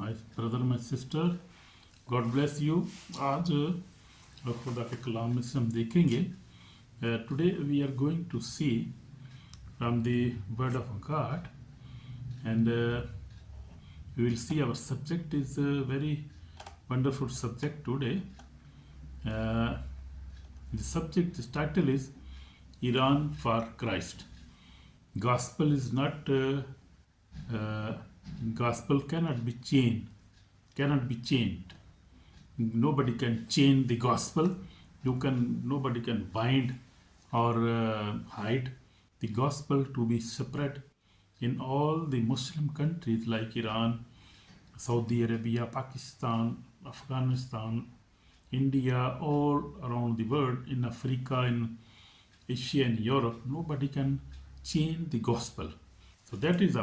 my brother, my sister, God bless you. आज खुदा के कलाम में से हम देखेंगे. Today we are going to see from the Word of God, and we will see our subject is a very wonderful subject today. The subject, the title is Iran for Christ. Gospel is not gospel cannot be changed. Nobody can change the gospel. Nobody can bind or hide the gospel to be spread in all the Muslim countries like Iran, Saudi Arabia, Pakistan, Afghanistan, India, all around the world, in Africa, in Asia and Europe. Nobody can change the gospel. So that is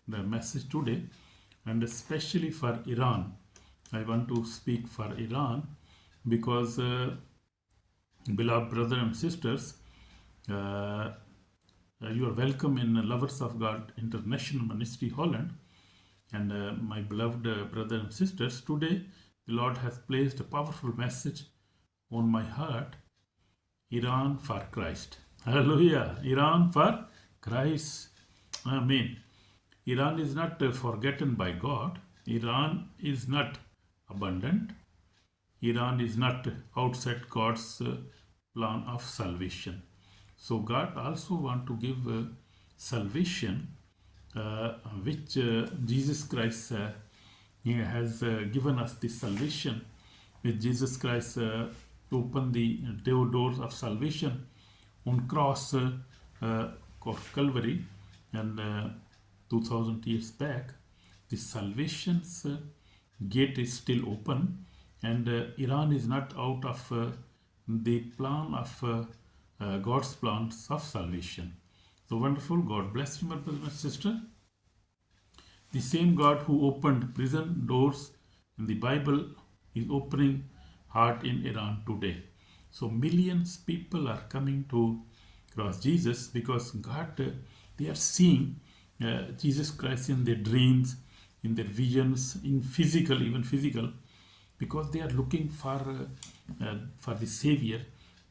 the message today, and especially for Iran. I want to speak for Iran because beloved brothers and sisters, you are welcome in Lovers of God International Ministry Holland, and my beloved brothers and sisters, today the Lord has placed a powerful message on my heart. Iran for Christ. Hallelujah. Iran for Christ. Amen. Iran is not forgotten by God. Iran is not abandoned. Iran is not outside God's plan of salvation. So God also want to give salvation, which Jesus Christ he has given us the salvation. With Jesus Christ opened the doors of salvation on cross of Calvary, and 2000 years back, the salvation's gate is still open, and Iran is not out of the plan of God's plans of salvation. So wonderful. God bless you, my brother and sister. The same God who opened prison doors in the Bible is opening heart in Iran today. So millions people are coming to cross Jesus because God, they are seeing Jesus Christ in their dreams, in their visions, in physical, even physical, because they are looking for the Savior.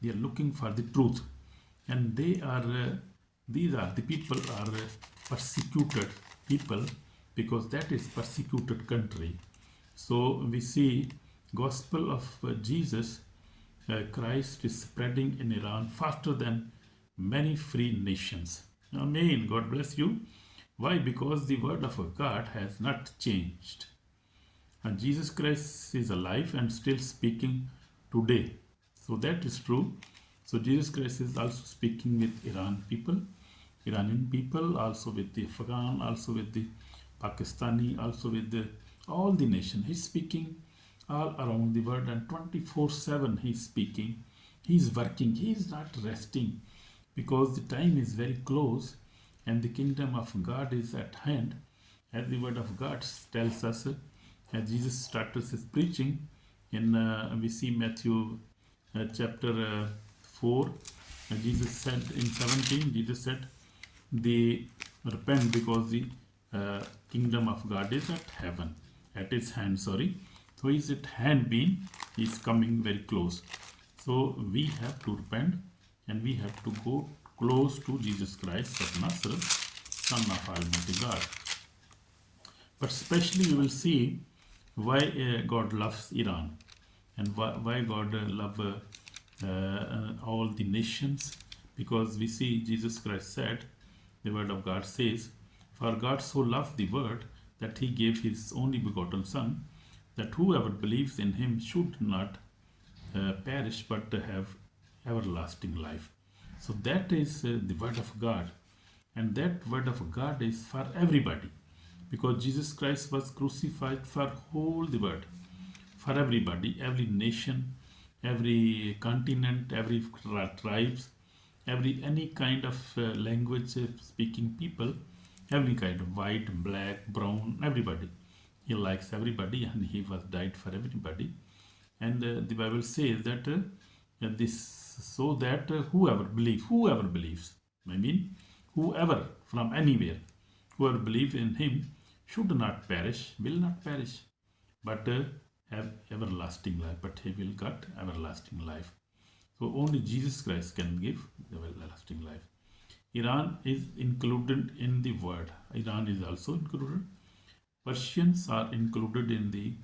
They are looking for the truth, and these are the people are persecuted people, because that is persecuted country. So we see gospel of Jesus Christ is spreading in Iran faster than many free nations. Amen. God bless you. Why? Because the word of God has not changed. And Jesus Christ is alive and still speaking today. So that is true. So Jesus Christ is also speaking with Iranian people, also with the Afghan, also with the Pakistani, also with all the nation. He's speaking all around the world, and 24/7 he's speaking. He's working. He's not resting, because the time is very close and the kingdom of God is at hand. As the word of God tells us, as Jesus started his preaching, we see Matthew chapter 4, Jesus said in 17, Jesus said, they repent because the kingdom of God is at his hand, sorry. So is at hand being, is coming very close. So we have to repent, and we have to go close to Jesus Christ of Nazareth, Son of Almighty God. But especially you will see why God loves Iran, and why God loves all the nations, because we see Jesus Christ said, the word of God says, for God so loved the world that he gave his only begotten Son, that whoever believes in him should not perish but have everlasting life. So that is the word of God, and that word of God is for everybody, because Jesus Christ was crucified for whole the world, for everybody, every nation, every continent, every tribes, any kind of language speaking people, every kind of white, black, brown, everybody. He likes everybody, and he was died for everybody. And the Bible says that this, so that whoever believes, I mean whoever from anywhere, whoever believes in him should not perish, will not perish, but have everlasting life. But he will get everlasting life. So only Jesus Christ can give the everlasting life. Iran is included in the word. Iran is also included. Persians are included in the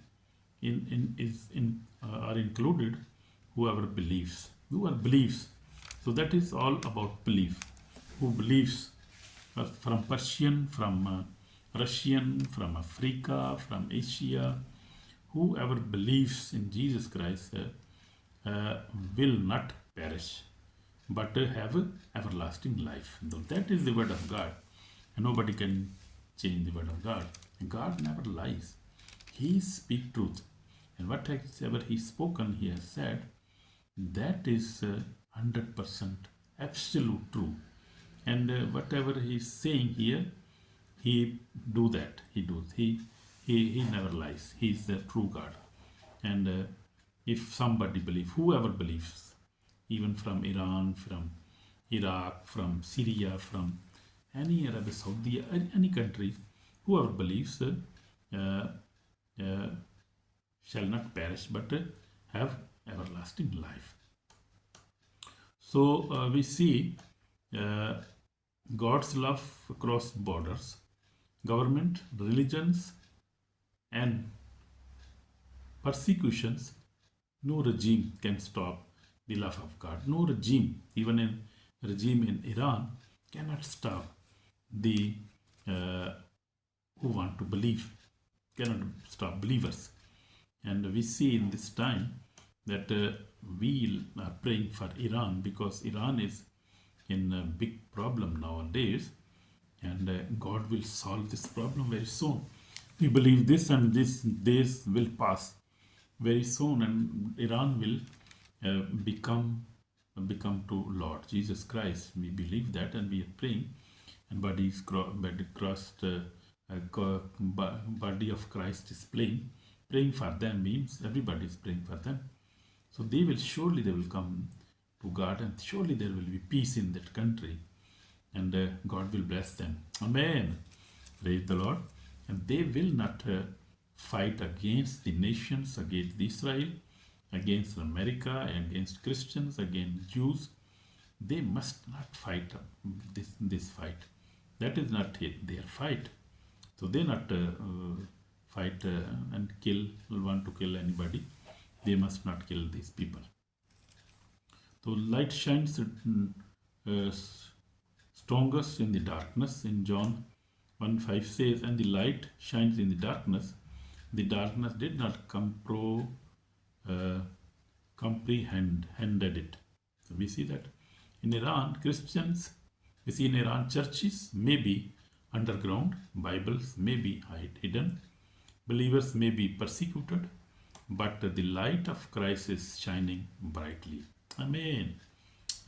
are included. Whoever believes. So that is all about belief. Who believes? From Persian, from Russian, from Africa, from Asia, whoever believes in Jesus Christ will not perish, but have everlasting life. So that is the word of God, and nobody can change the word of God. God never lies; He speaks truth, and whatever He spoken, He has said, that is 100% absolute true. And whatever He is saying here, He do that. He does. He never lies. He is the true God. And if somebody believes, whoever believes, even from Iran, from Iraq, from Syria, from any Arab Saudi, any country, whoever believes uh, shall not perish but have everlasting life. So we see uh, God's love across borders, government, religions, and persecutions. No regime can stop the love of God. No regime, even a regime in Iran, cannot stop the who want to believe, cannot stop believers. And we see in this time that we are praying for Iran because Iran is in a big problem nowadays, and God will solve this problem very soon. We believe this, and these days will pass very soon, and Iran will become to Lord Jesus Christ. We believe that, and we are praying. And body crossed, body of Christ is praying for them means everybody is praying for them. So they will come to God, and surely there will be peace in that country, and God will bless them. Amen. Praise the Lord. And they will not fight against the nations, against Israel, against America, against Christians, against Jews. They must not fight this fight. That is not their fight. So they not fight and want to kill anybody. They must not kill these people. So light shines strongest in the darkness. In John 1:5 says, and the light shines in the darkness. The darkness did not comprehended it. So we see that in Iran, Christians, we see in Iran, churches may be underground, Bibles may be hidden, believers may be persecuted, but the light of Christ is shining brightly. Amen.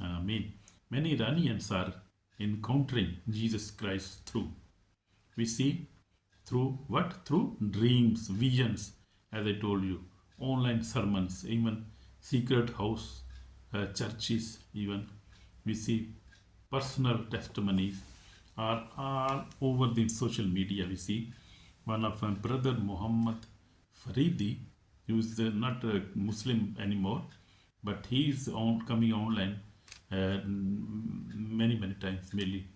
Amen. Many Iranians are encountering Jesus Christ through. We see through what? Through dreams, visions, as I told you, online sermons, even secret house churches, even we see personal testimonies are all over the social media. We see one of my brother Muhammad Faridi, who is not a Muslim anymore, but he is coming online many times, maybe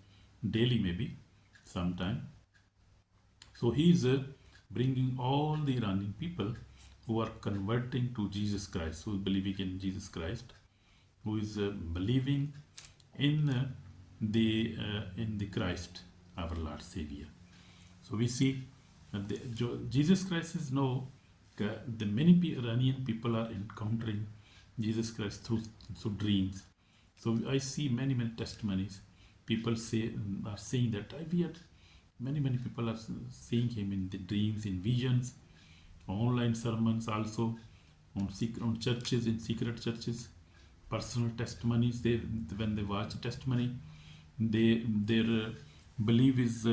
daily, maybe sometime. So he is bringing all the Iranian people who are converting to Jesus Christ, who is believing in Jesus Christ, who is believing in the Christ, our Lord Savior. So we see Jesus Christ is now the many Iranian people are encountering Jesus Christ through dreams. So I see many testimonies. People are saying that we had many people are seeing him in the dreams, in visions, online sermons also, on churches, in secret churches, personal testimonies. When they watch testimony, their belief is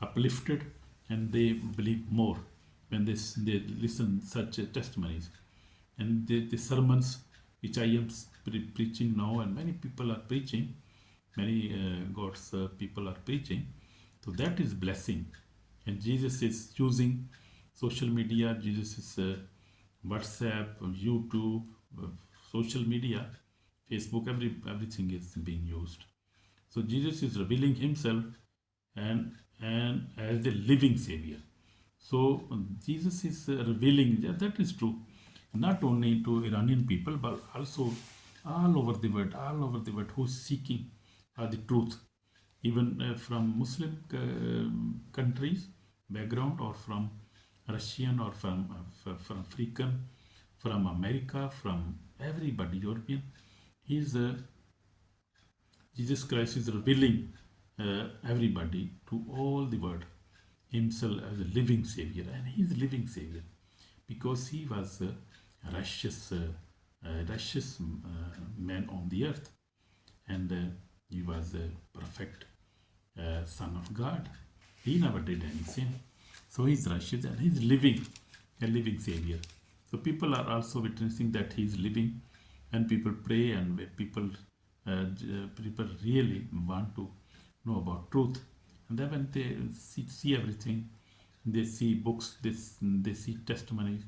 uplifted, and they believe more when they listen such testimonies. And the sermons which I am preaching now, and many people are preaching, many God's people are preaching. So that is blessing, and Jesus is using social media. Jesus is WhatsApp, YouTube, uh, social media, Facebook, everything is being used. So Jesus is revealing himself and as the living savior. So Jesus is revealing that is true, not only to Iranian people but also all over the world who is seeking the truth, even from Muslim countries background, or from Russian, or from African, from America, from everybody, European. He's Jesus Christ is revealing everybody to all the world himself as a living savior, and he is a living savior because he was a righteous man on the earth, and he was a perfect son of God. He never did any sin, so he's righteous and he's living, a living savior. So people are also witnessing that he's living, and people pray, and people really want to know about truth. And then when they see everything, they see books, they see testimonies,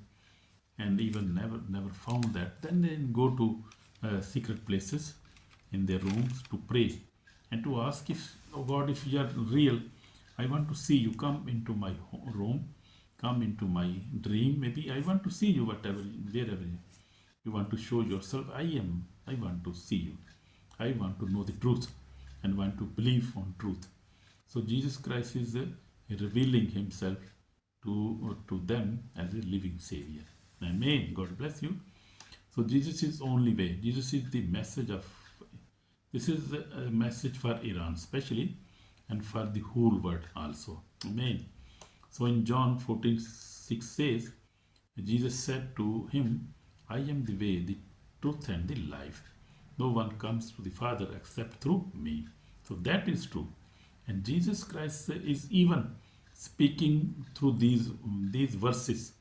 and even never found that, then they go to secret places in their rooms to pray and to ask, if, oh God, if you are real, I want to see you. Come into my room, come into my dream. Maybe I want to see you, wherever you want to show yourself. I want to see you. I want to know the truth and want to believe on truth. So Jesus Christ is revealing himself to them as a living savior. Amen. God bless you. So Jesus is only way. Jesus is the message of. This is a message for Iran, especially, and for the whole world also. Amen. So in John 14:6 says, Jesus said to him, I am the way, the truth, and the life. No one comes to the Father except through me. So that is true. And Jesus Christ is even speaking through these verses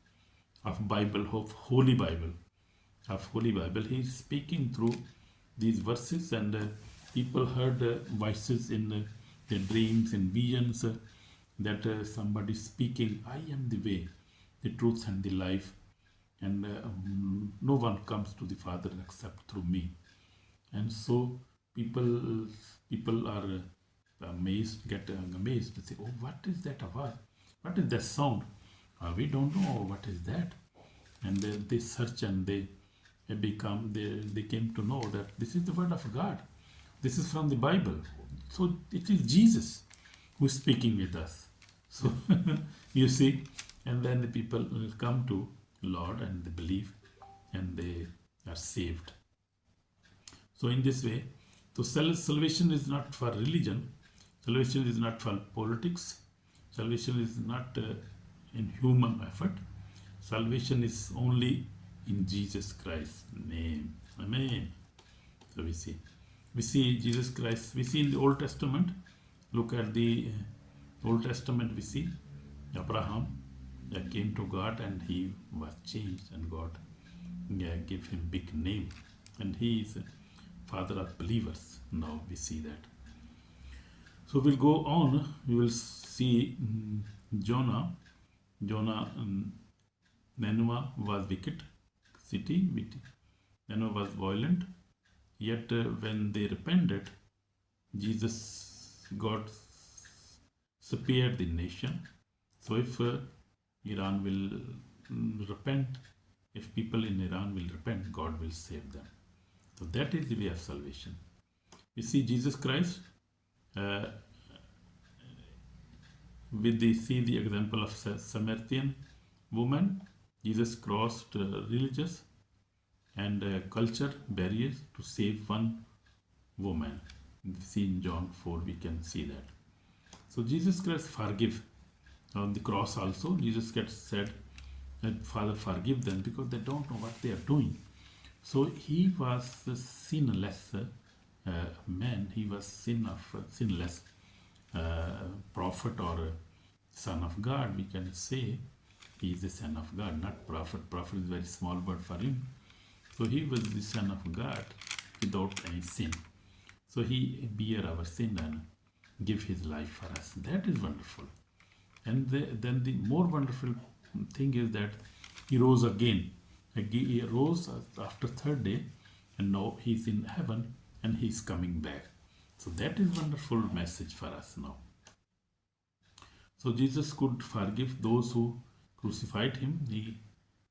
of Bible, of Holy Bible, He is speaking through these verses, and people heard voices in their dreams and visions, that somebody speaking, I am the way, the truth, and the life, and no one comes to the Father except through me. And so people are amazed, get amazed, they say, oh, what is that awaz? What is that sound? We don't know what is that. And they search, and they came to know that this is the word of God. This is from the Bible. So it is Jesus who is speaking with us. So you see, and then the people will come to Lord, and they believe, and they are saved. So in this way, so salvation is not for religion. Salvation is not for politics. Salvation is not in human effort. Salvation is only in Jesus Christ's name. Amen. So we see Jesus Christ. We see in the Old Testament. Look at the Old Testament. We see Abraham that came to God, and he was changed, and God gave him big name, and he is a father of believers. Now we see that. So we'll go on. We will see Jonah. Nineveh was wicked city. Nineveh was violent. Yet when they repented, God spared the nation. So if Iran will repent, if people in Iran will repent, God will save them. So that is the way of salvation. You see Jesus Christ, see the example of Samaritan woman. Jesus crossed religious and culture barriers to save one woman. See in John 4, we can see that. So Jesus Christ forgive. On the cross also, Jesus Christ said that Father, forgive them, because they don't know what they are doing. So he was a sinless man. He was sinless prophet, or son of God. We can say he is the son of God, not prophet. Prophet is a very small word for him. So he was the son of God without any sin. So he bear our sin and give his life for us. That is wonderful. And then the more wonderful thing is that he rose again. He rose after third day, and now he's in heaven and he's coming back. So that is wonderful message for us now. So Jesus could forgive those who crucified him.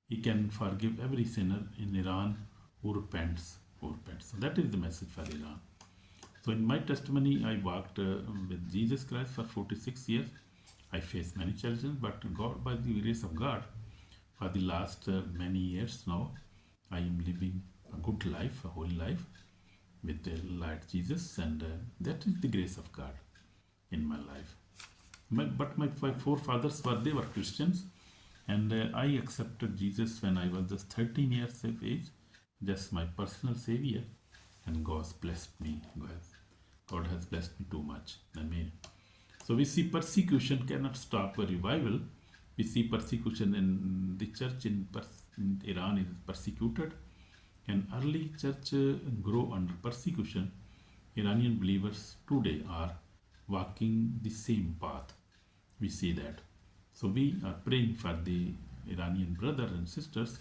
He can forgive every sinner in Iran who repents. Who repents. So that is the message for Iran. So in my testimony, I walked with Jesus Christ for 46 years. I faced many challenges, but God, by the grace of God, for the last many years now, I am living a good life, a holy life with the Lord Jesus, and that is the grace of God in my life. But my forefathers they were Christians, and I accepted Jesus when I was just 13 years of age, just my personal savior, and God blessed me. God has blessed me too much. Amen. So we see persecution cannot stop a revival. We see persecution in the church in Iran is persecuted, and early church grow under persecution. Iranian believers today are walking the same path. We see that. So we are praying for the Iranian brothers and sisters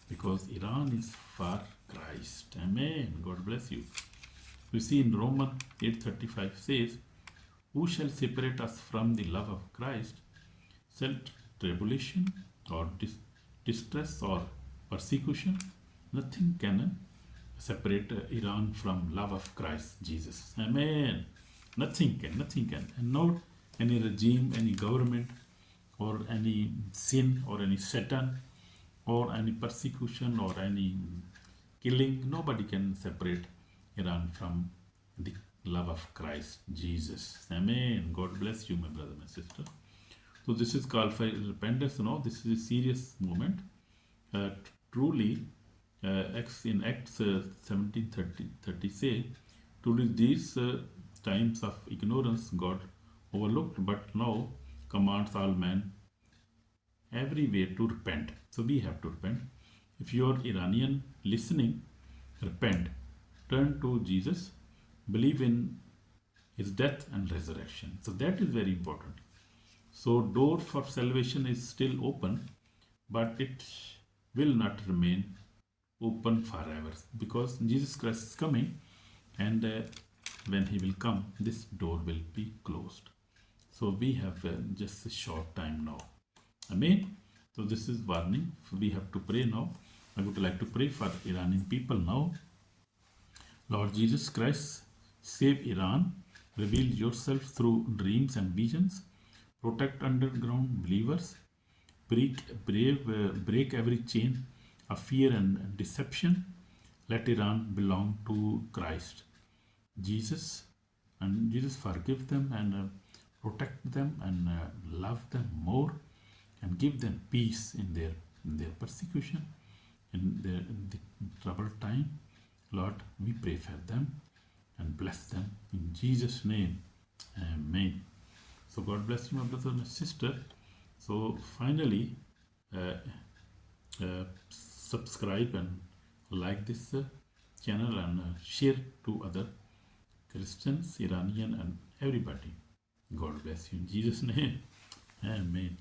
because Iran is for Christ. Amen. God bless you. We see in Romans 8:35 says, "Who shall separate us from the love of Christ? Shall tribulation or distress or persecution? Nothing can separate Iran from love of Christ Jesus." Amen. Nothing can. And not any regime, any government, or any sin, or any Satan, or any persecution, or any killing. Nobody can separate Iran from the love of Christ Jesus. Amen. God bless you, my brother, my sister. So this is called for repentance. This is a serious moment. Truly, in Acts 17:30 say, truly these times of ignorance God overlooked, but now commands all men everywhere to repent. So we have to repent. If you are Iranian listening, repent. Turn to Jesus. Believe in his death and resurrection. So that is very important. So door for salvation is still open, but it will not remain open forever because Jesus Christ is coming, and when he will come, this door will be closed. So we have just a short time now. Amen. So this is warning. We have to pray now. I would like to pray for Iranian people now. Lord Jesus Christ, save Iran. Reveal yourself through dreams and visions. Protect underground believers. Break every chain of fear and deception. Let Iran belong to Christ Jesus, and Jesus forgive them and protect them and love them more, and give them peace in their persecution, in the troubled time. Lord, we pray for them and bless them in Jesus' name. Amen. So God bless you, my brother and sister. So finally, subscribe and like this channel, and share to other Christians, Iranian, and everybody. God bless you in Jesus' name. Amen.